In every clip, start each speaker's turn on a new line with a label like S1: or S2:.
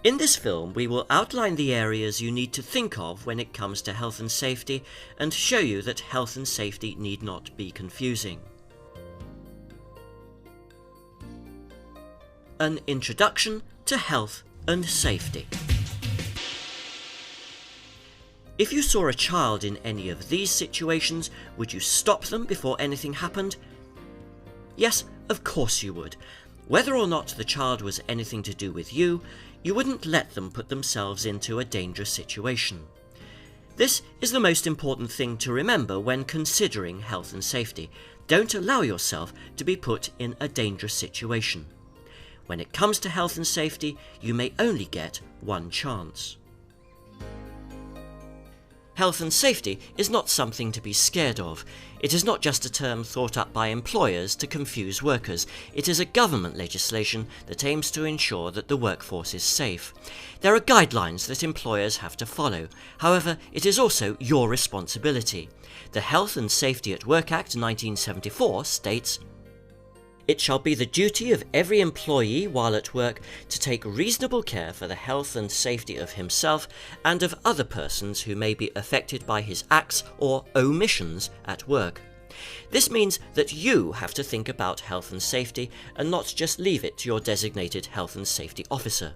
S1: In this film, we will outline the areas you need to think of when it comes to health and safety, and show you that health and safety need not be confusing. An introduction to health and safety. If you saw a child in any of these situations, would you stop them before anything happened? Yes, of course you would. Whether or not the child was anything to do with you, you wouldn't let them put themselves into a dangerous situation. This is the most important thing to remember when considering health and safety. Don't allow yourself to be put in a dangerous situation. When it comes to health and safety, you may only get one chance. Health and safety is not something to be scared of. It is not just a term thought up by employers to confuse workers. It is a government legislation that aims to ensure that the workforce is safe. There are guidelines that employers have to follow. However, it is also your responsibility. The Health and Safety at Work Act 1974 states, "It shall be the duty of every employee while at work to take reasonable care for the health and safety of himself and of other persons who may be affected by his acts or omissions at work." This means that you have to think about health and safety and not just leave it to your designated health and safety officer.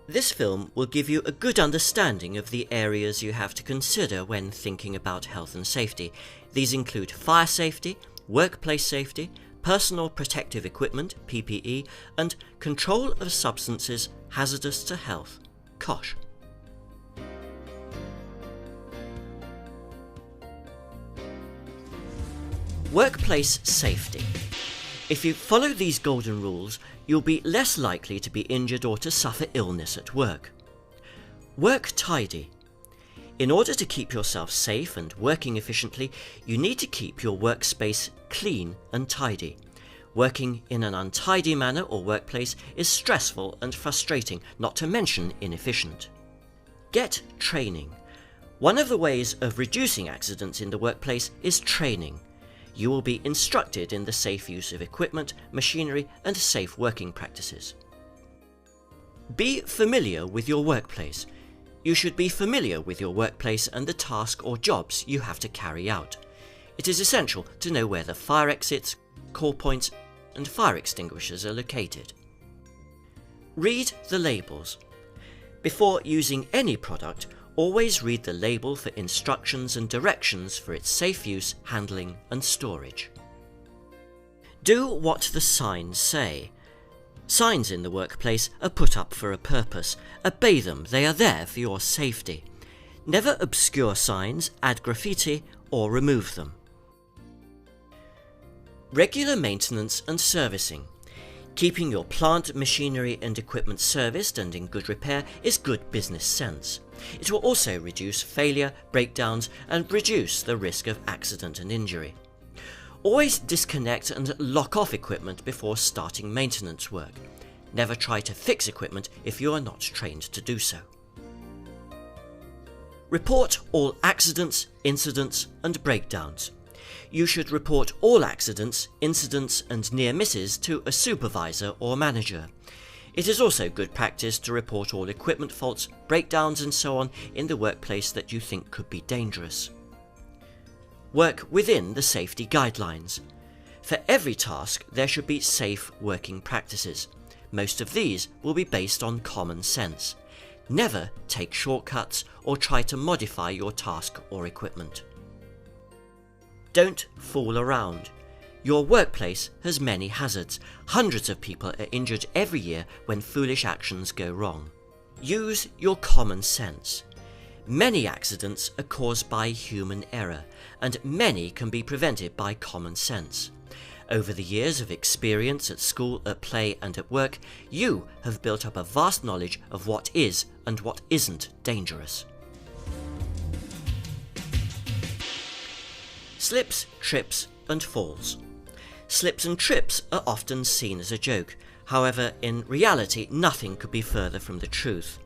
S1: This film will give you a good understanding of the areas you have to consider when thinking about health and safety. These include fire safety, workplace safety, personal protective equipment, PPE, and control of substances hazardous to health, COSH. Workplace safety. If you follow these golden rules, you'll be less likely to be injured or to suffer illness at work. Work tidy. In order to keep yourself safe and working efficiently, you need to keep your workspace clean and tidy. Working in an untidy manner or workplace is stressful and frustrating, not to mention inefficient. Get training. One of the ways of reducing accidents in the workplace is training. You will be instructed in the safe use of equipment, machinery, and safe working practices. Be familiar with your workplace. You should be familiar with your workplace and the task or jobs you have to carry out. It is essential to know where the fire exits, call points, and fire extinguishers are located. Read the labels. Before using any product, always read the label for instructions and directions for its safe use, handling, and storage. Do what the signs say. Signs in the workplace are put up for a purpose. Obey them, they are there for your safety. Never obscure signs, add graffiti, or remove them. Regular maintenance and servicing. Keeping your plant, machinery and equipment serviced and in good repair is good business sense. It will also reduce failure, breakdowns, and reduce the risk of accident and injury. Always disconnect and lock off equipment before starting maintenance work. Never try to fix equipment if you are not trained to do so. Report all accidents, incidents, and breakdowns. You should report all accidents, incidents, and near misses to a supervisor or manager. It is also good practice to report all equipment faults, breakdowns, and so on in the workplace that you think could be dangerous. Work within the safety guidelines. For every task, there should be safe working practices. Most of these will be based on common sense. Never take shortcuts or try to modify your task or equipment. Don't fool around. Your workplace has many hazards. Hundreds of people are injured every year when foolish actions go wrong. Use your common sense. Many accidents are caused by human error, and many can be prevented by common sense. Over the years of experience at school, at play, and at work, you have built up a vast knowledge of what is and what isn't dangerous. Slips, trips, and falls. Slips and trips are often seen as a joke. However, in reality, nothing could be further from the truth.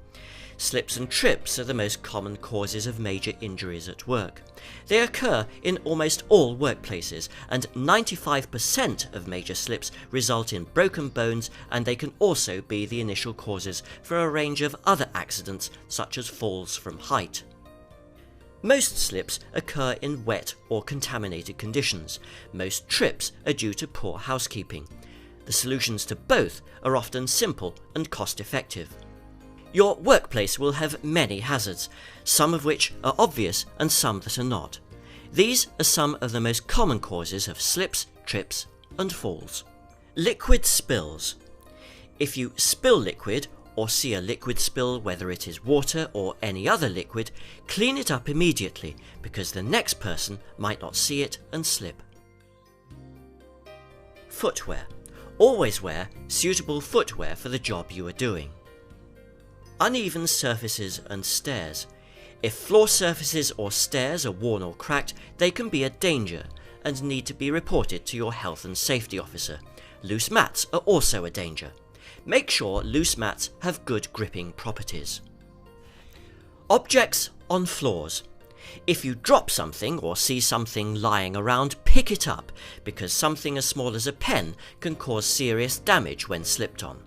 S1: Slips and trips are the most common causes of major injuries at work. They occur in almost all workplaces, and 95% of major slips result in broken bones, and they can also be the initial causes for a range of other accidents such as falls from height. Most slips occur in wet or contaminated conditions. Most trips are due to poor housekeeping. The solutions to both are often simple and cost-effective. Your workplace will have many hazards, some of which are obvious and some that are not. These are some of the most common causes of slips, trips, and falls. Liquid spills. If you spill liquid, or see a liquid spill, whether it is water or any other liquid, clean it up immediately, because the next person might not see it and slip. Footwear. Always wear suitable footwear for the job you are doing. Uneven surfaces and stairs. If floor surfaces or stairs are worn or cracked, they can be a danger and need to be reported to your health and safety officer. Loose mats are also a danger. Make sure loose mats have good gripping properties. Objects on floors. If you drop something or see something lying around, pick it up, because something as small as a pen can cause serious damage when slipped on.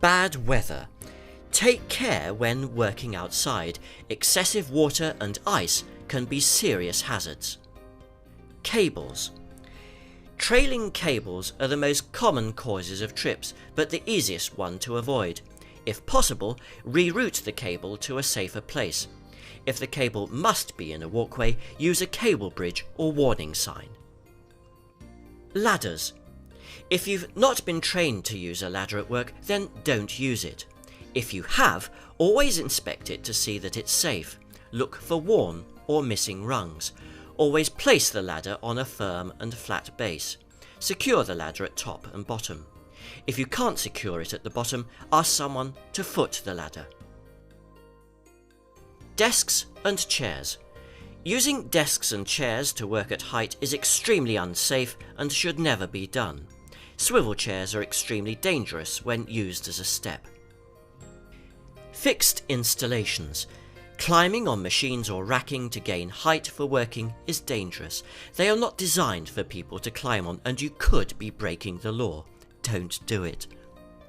S1: Bad weather. Take care when working outside. Excessive water and ice can be serious hazards. Cables. Trailing cables are the most common causes of trips, but the easiest one to avoid. If possible, reroute the cable to a safer place. If the cable must be in a walkway, use a cable bridge or warning sign. Ladders. If you've not been trained to use a ladder at work, then don't use it. If you have, always inspect it to see that it's safe. Look for worn or missing rungs. Always place the ladder on a firm and flat base. Secure the ladder at top and bottom. If you can't secure it at the bottom, ask someone to foot the ladder. Desks and chairs. Using desks and chairs to work at height is extremely unsafe and should never be done. Swivel chairs are extremely dangerous when used as a step. Fixed installations. Climbing on machines or racking to gain height for working is dangerous. They are not designed for people to climb on, and you could be breaking the law. Don't do it.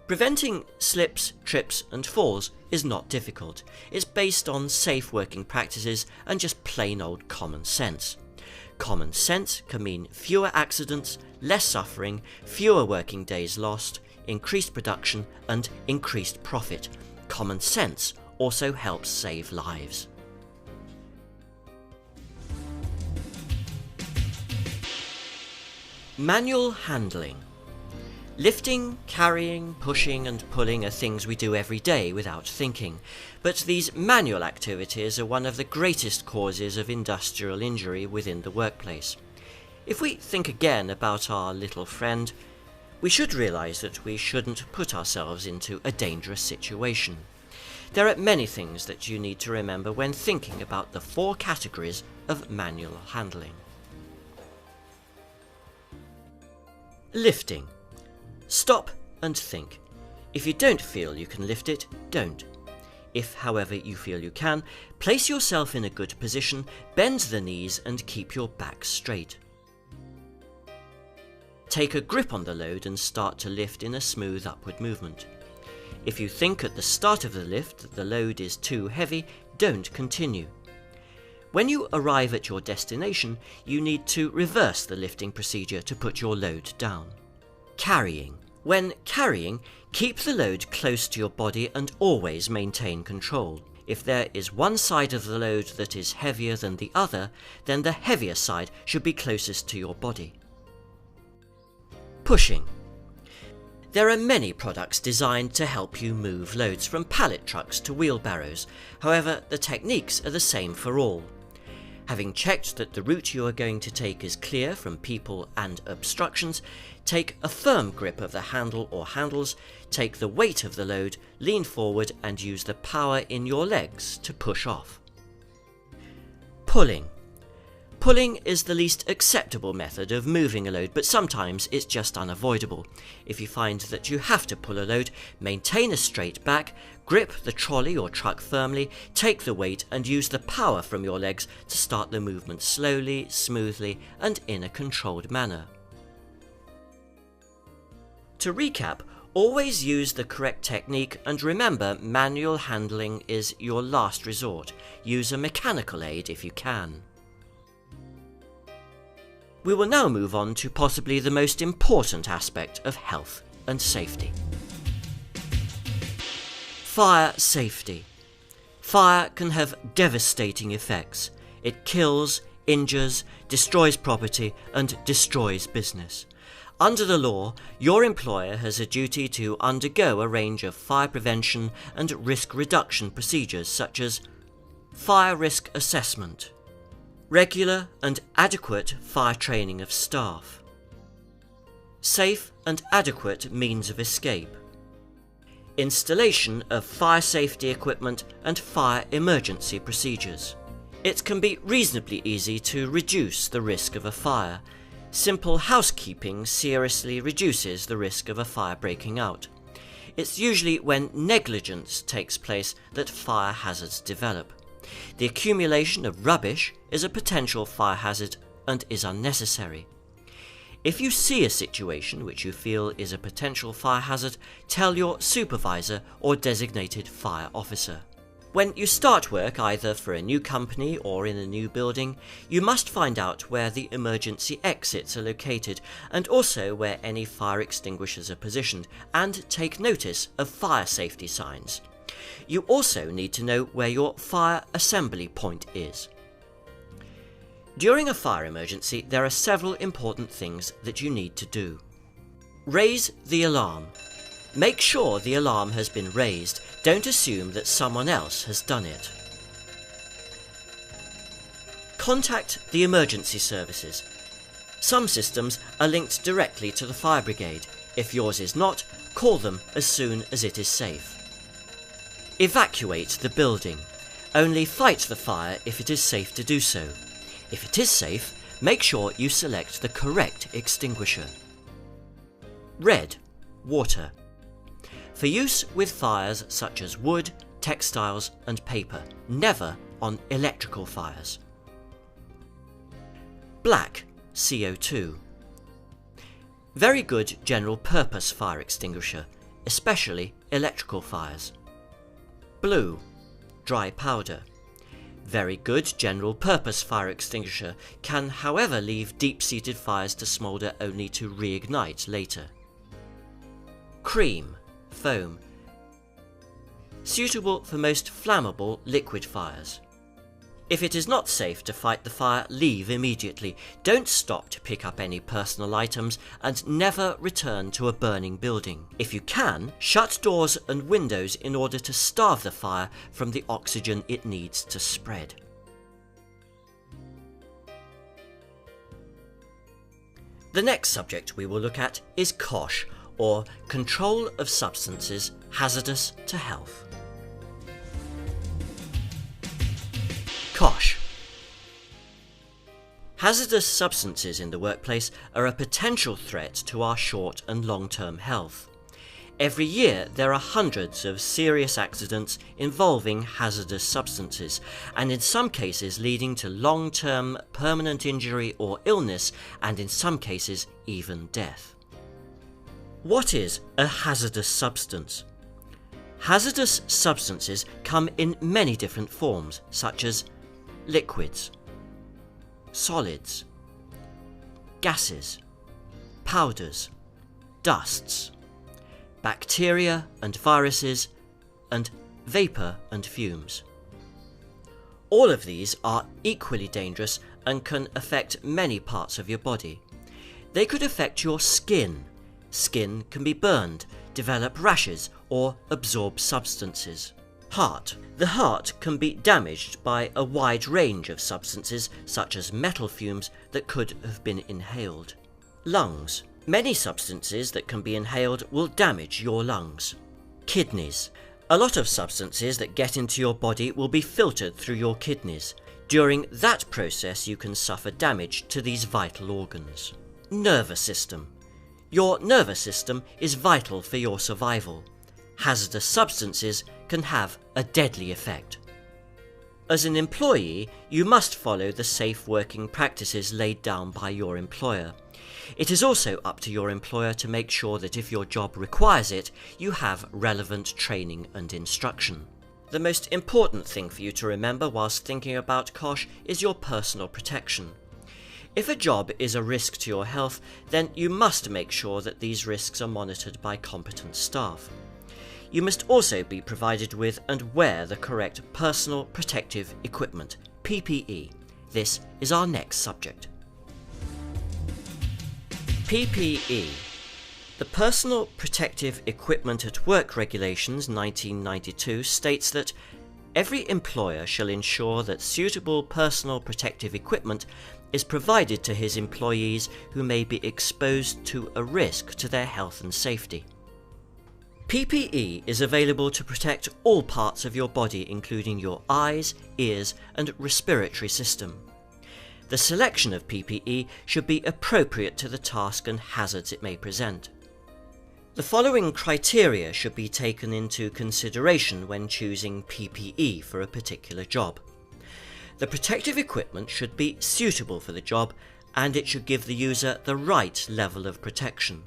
S1: Preventing slips, trips and falls is not difficult. It's based on safe working practices and just plain old common sense. Common sense can mean fewer accidents, less suffering, fewer working days lost, increased production and increased profit. Common sense also helps save lives. Manual handling. Lifting, carrying, pushing and pulling are things we do every day without thinking, but these manual activities are one of the greatest causes of industrial injury within the workplace. If we think again about our little friend, we should realise that we shouldn't put ourselves into a dangerous situation. There are many things that you need to remember when thinking about the 4 categories of manual handling. Lifting. Stop and think. If you don't feel you can lift it, don't. If, however, you feel you can, place yourself in a good position, bend the knees and keep your back straight. Take a grip on the load and start to lift in a smooth upward movement. If you think at the start of the lift that the load is too heavy, don't continue. When you arrive at your destination, you need to reverse the lifting procedure to put your load down. Carrying. When carrying, keep the load close to your body and always maintain control. If there is one side of the load that is heavier than the other, then the heavier side should be closest to your body. Pushing. There are many products designed to help you move loads, from pallet trucks to wheelbarrows. However, the techniques are the same for all. Having checked that the route you are going to take is clear from people and obstructions, take a firm grip of the handle or handles, take the weight of the load, lean forward and use the power in your legs to push off. Pulling. Pulling is the least acceptable method of moving a load, but sometimes it's just unavoidable. If you find that you have to pull a load, maintain a straight back, grip the trolley or truck firmly, take the weight and use the power from your legs to start the movement slowly, smoothly and in a controlled manner. To recap, always use the correct technique and remember manual handling is your last resort. Use a mechanical aid if you can. We will now move on to possibly the most important aspect of health and safety. Fire safety. Fire can have devastating effects. It kills, injures, destroys property and destroys business. Under the law, your employer has a duty to undergo a range of fire prevention and risk reduction procedures such as fire risk assessment, regular and adequate fire training of staff, safe and adequate means of escape, installation of fire safety equipment and fire emergency procedures. It can be reasonably easy to reduce the risk of a fire. Simple housekeeping seriously reduces the risk of a fire breaking out. It's usually when negligence takes place that fire hazards develop. The accumulation of rubbish is a potential fire hazard and is unnecessary. If you see a situation which you feel is a potential fire hazard, tell your supervisor or designated fire officer. When you start work either for a new company or in a new building, you must find out where the emergency exits are located and also where any fire extinguishers are positioned, and take notice of fire safety signs. You also need to know where your fire assembly point is. During a fire emergency, there are several important things that you need to do. Raise the alarm. Make sure the alarm has been raised. Don't assume that someone else has done it. Contact the emergency services. Some systems are linked directly to the fire brigade. If yours is not, call them as soon as it is safe. Evacuate the building. Only fight the fire if it is safe to do so. If it is safe, make sure you select the correct extinguisher. Red, water. For use with fires such as wood, textiles and paper, never on electrical fires. Black, CO2. Very good general purpose fire extinguisher, especially electrical fires. Blue, dry powder. Very good general purpose fire extinguisher, can however leave deep-seated fires to smoulder only to reignite later. Cream, foam. Suitable for most flammable liquid fires. If it is not safe to fight the fire, leave immediately. Don't stop to pick up any personal items and never return to a burning building. If you can, shut doors and windows in order to starve the fire from the oxygen it needs to spread. The next subject we will look at is COSH, or Control of Substances Hazardous to Health. COSH. Hazardous substances in the workplace are a potential threat to our short and long-term health. Every year there are hundreds of serious accidents involving hazardous substances, and in some cases leading to long-term permanent injury or illness, and in some cases even death. What is a hazardous substance? Hazardous substances come in many different forms, such as liquids, solids, gases, powders, dusts, bacteria and viruses, and vapour and fumes. All of these are equally dangerous and can affect many parts of your body. They could affect your skin. Skin can be burned, develop rashes, or absorb substances. Heart. The heart can be damaged by a wide range of substances, such as metal fumes that could have been inhaled. Lungs. Many substances that can be inhaled will damage your lungs. Kidneys. A lot of substances that get into your body will be filtered through your kidneys. During that process you can suffer damage to these vital organs. Nervous system. Your nervous system is vital for your survival. Hazardous substances can have a deadly effect. As an employee, you must follow the safe working practices laid down by your employer. It is also up to your employer to make sure that if your job requires it, you have relevant training and instruction. The most important thing for you to remember whilst thinking about COSH is your personal protection. If a job is a risk to your health, then you must make sure that these risks are monitored by competent staff. You must also be provided with and wear the correct personal protective equipment, PPE. This is our next subject. PPE. The Personal Protective Equipment at Work Regulations 1992 states that every employer shall ensure that suitable personal protective equipment is provided to his employees who may be exposed to a risk to their health and safety. PPE is available to protect all parts of your body, including your eyes, ears, and respiratory system. The selection of PPE should be appropriate to the task and hazards it may present. The following criteria should be taken into consideration when choosing PPE for a particular job. The protective equipment should be suitable for the job, and it should give the user the right level of protection.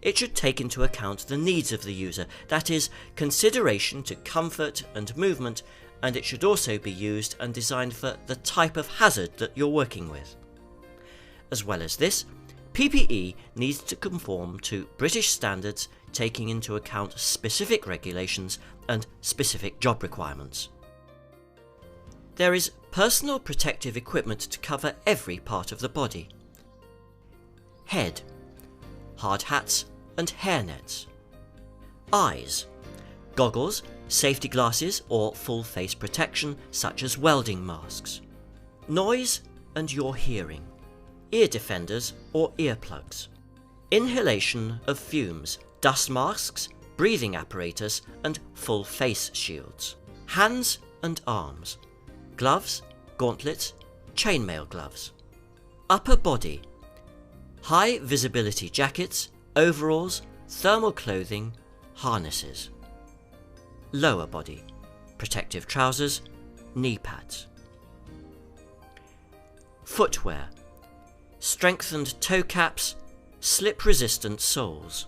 S1: It should take into account the needs of the user, that is, consideration to comfort and movement, and it should also be used and designed for the type of hazard that you're working with. As well as this, PPE needs to conform to British standards, taking into account specific regulations and specific job requirements. There is personal protective equipment to cover every part of the body. Head, hard hats and hairnets. Eyes, goggles, safety glasses or full face protection such as welding masks. Noise and your hearing. Ear defenders or earplugs. Inhalation of fumes, dust masks, breathing apparatus and full face shields. Hands and arms. Gloves, gauntlets, chainmail gloves. Upper body. High visibility jackets, overalls, thermal clothing, harnesses. Lower body. Protective trousers, knee pads. Footwear. Strengthened toe caps, slip-resistant soles.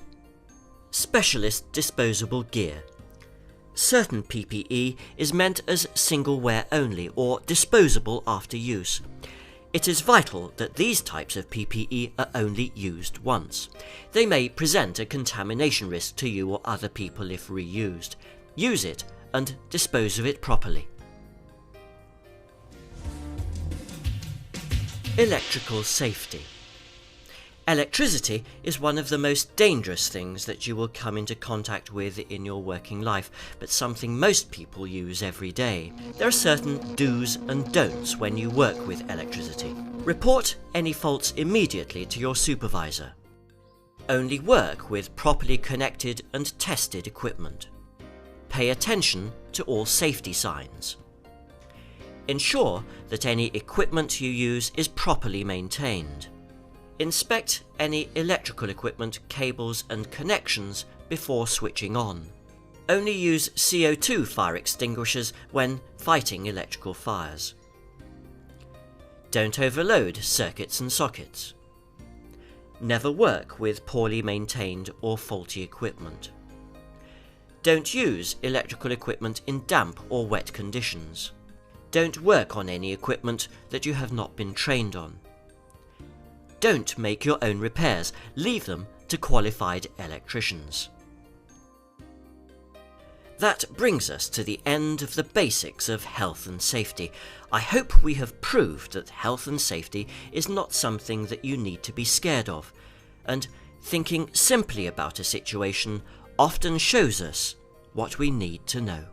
S1: Specialist disposable gear. Certain PPE is meant as single wear only or disposable after use. It is vital that these types of PPE are only used once. They may present a contamination risk to you or other people if reused. Use it and dispose of it properly. Electrical safety. Electricity is one of the most dangerous things that you will come into contact with in your working life, but something most people use every day. There are certain do's and don'ts when you work with electricity. Report any faults immediately to your supervisor. Only work with properly connected and tested equipment. Pay attention to all safety signs. Ensure that any equipment you use is properly maintained. Inspect any electrical equipment, cables and connections before switching on. Only use CO2 fire extinguishers when fighting electrical fires. Don't overload circuits and sockets. Never work with poorly maintained or faulty equipment. Don't use electrical equipment in damp or wet conditions. Don't work on any equipment that you have not been trained on. Don't make your own repairs, leave them to qualified electricians. That brings us to the end of the basics of health and safety. I hope we have proved that health and safety is not something that you need to be scared of, and thinking simply about a situation often shows us what we need to know.